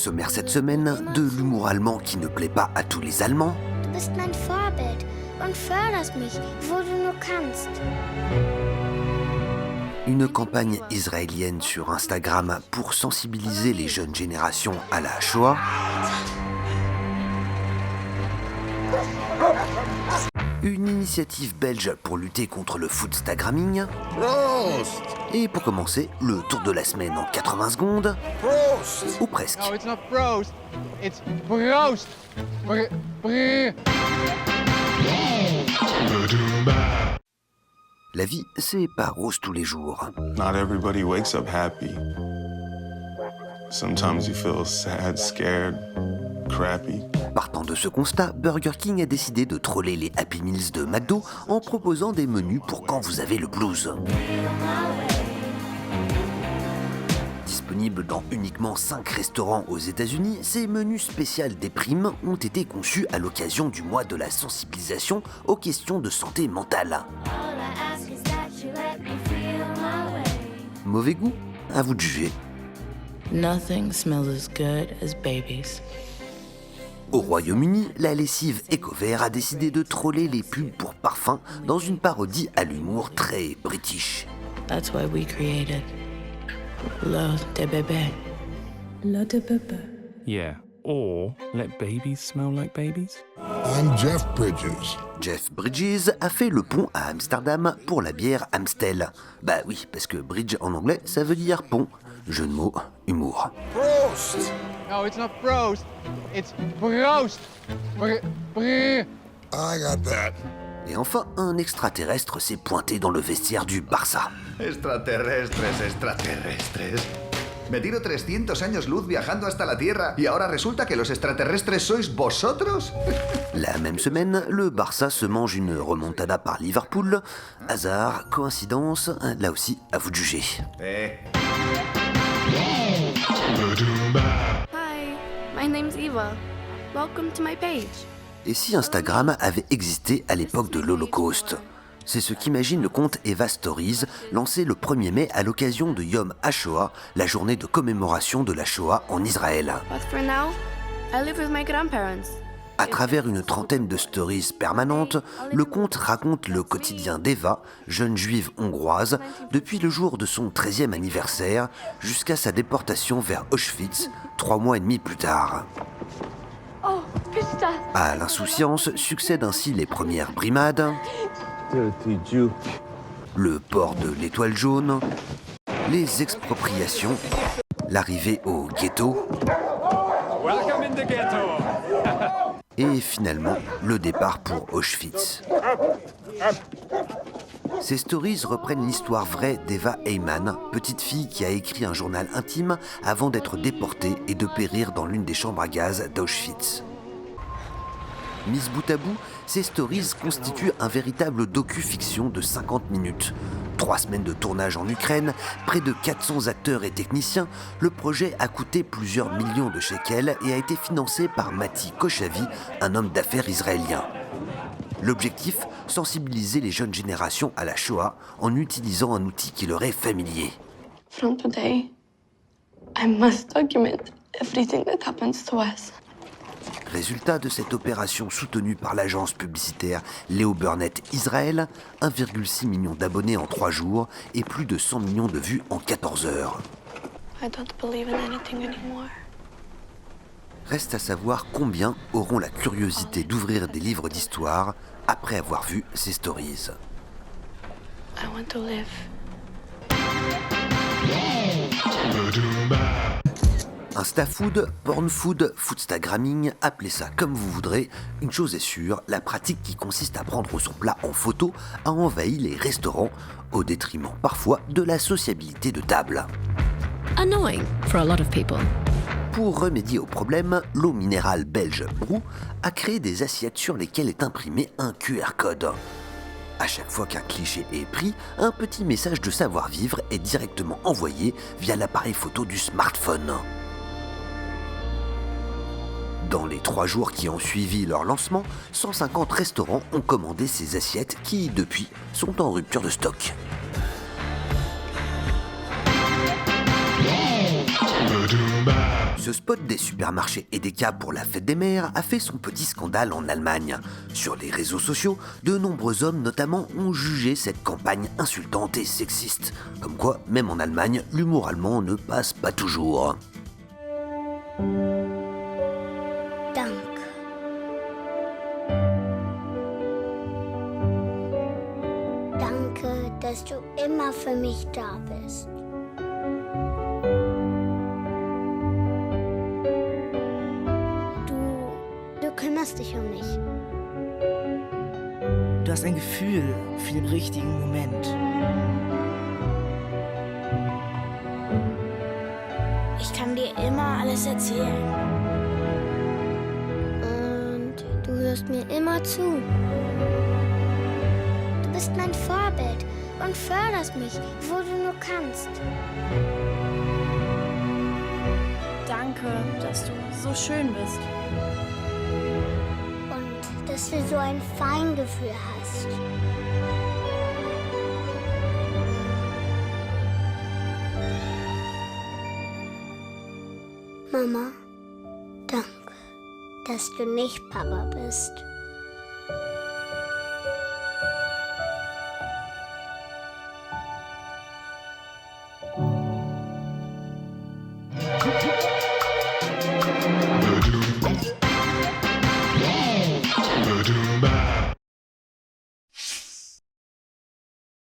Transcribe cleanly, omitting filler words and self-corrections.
sommaire cette semaine, de l'humour allemand qui ne plaît pas à tous les Allemands. Du bist mein Vorbild und förderst mich, wo du nur kannst. Une campagne israélienne sur Instagram pour sensibiliser les jeunes générations à la Shoah. Une initiative belge pour lutter contre le foodstagramming. Prost! Et pour commencer, le tour de la semaine en 80 secondes. Prost! Ou presque. No, it's not Prost. It's Proost. La vie, c'est pas rose tous les jours. Not everybody wakes up happy. Sometimes you feel sad, scared, crappy. Partant de ce constat, Burger King a décidé de troller les Happy Meals de McDo en proposant des menus pour quand vous avez le blues. Disponibles dans uniquement 5 restaurants aux États-Unis, ces menus spéciaux déprime ont été conçus à l'occasion du mois de la sensibilisation aux questions de santé mentale. Mauvais goût? À vous de juger. Nothing smells as good as babies. Au Royaume-Uni, la lessive Ecovert a décidé de troller les pubs pour parfums dans une parodie à l'humour très british. That's why we created L'eau de bébé. L'eau de bébé. Yeah, or let babies smell like babies. I'm Jeff Bridges. Jeff Bridges a fait le pont à Amsterdam pour la bière Amstel. Bah oui, parce que bridge en anglais, ça veut dire pont. Jeu de mots, humour. Prost! No, it's not Prost. It's Proost. I got that. Et enfin, un extraterrestre s'est pointé dans le vestiaire du Barça. Extraterrestres. Me tiro 300 años luz viajando hasta la Tierra y ahora resulta que los extraterrestres sois vosotros. La même semaine, le Barça se mange une remontada par Liverpool. Hasard, coïncidence, là aussi, à vous de juger. Hi, my name's Eva. Welcome to my page. Et si Instagram avait existé à l'époque de l'Holocauste? C'est ce qu'imagine le compte Eva Stories, lancé le 1er mai à l'occasion de Yom HaShoah, la journée de commémoration de la Shoah en Israël. But for now, I live with my grandparents. À travers une trentaine de stories permanentes, le compte raconte le quotidien d'Eva, jeune juive hongroise, depuis le jour de son 13e anniversaire jusqu'à sa déportation vers Auschwitz, 3 mois et demi plus tard. À l'insouciance succèdent ainsi les premières brimades, le port de l'étoile jaune, les expropriations, l'arrivée au ghetto, et finalement le départ pour Auschwitz. Ces stories reprennent l'histoire vraie d'Eva Heyman, petite fille qui a écrit un journal intime avant d'être déportée et de périr dans l'une des chambres à gaz d'Auschwitz. Mises bout à bout, ces stories constituent un véritable docu-fiction de 50 minutes. 3 semaines de tournage en Ukraine, près de 400 acteurs et techniciens, le projet a coûté plusieurs millions de shekels et a été financé par Mati Koshavi, un homme d'affaires israélien. L'objectif, sensibiliser les jeunes générations à la Shoah en utilisant un outil qui leur est familier. From today, I must document everything that happens to us. Résultat de cette opération soutenue par l'agence publicitaire Léo Burnett Israël, 1,6 million d'abonnés en 3 jours et plus de 100 millions de vues en 14 heures. I don't believe in anything anymore. Reste à savoir combien auront la curiosité d'ouvrir des livres d'histoire après avoir vu ces stories. I want to live. Instafood, pornfood, foodstagramming, appelez ça comme vous voudrez, une chose est sûre, la pratique qui consiste à prendre son plat en photo a envahi les restaurants, au détriment parfois de la sociabilité de table. Annoying for a lot of people. Pour remédier au problème, l'eau minérale belge Brou a créé des assiettes sur lesquelles est imprimé un QR code. À chaque fois qu'un cliché est pris, un petit message de savoir-vivre est directement envoyé via l'appareil photo du smartphone. Dans les 3 jours qui ont suivi leur lancement, 150 restaurants ont commandé ces assiettes qui, depuis, sont en rupture de stock. Ce spot des supermarchés Edeka pour la fête des mères a fait son petit scandale en Allemagne. Sur les réseaux sociaux, de nombreux hommes notamment ont jugé cette campagne insultante et sexiste. Comme quoi, même en Allemagne, l'humour allemand ne passe pas toujours. Danke. Danke, dass du immer für mich da bist. Du kümmerst dich um mich. Du hast ein Gefühl für den richtigen Moment. Ich kann dir immer alles erzählen. Und du hörst mir immer zu. Du bist mein Vorbild und förderst mich, wo du nur kannst. Danke, dass du so schön bist. Und dass du so ein Feingefühl hast. Mama, danke, dass du nicht Papa bist.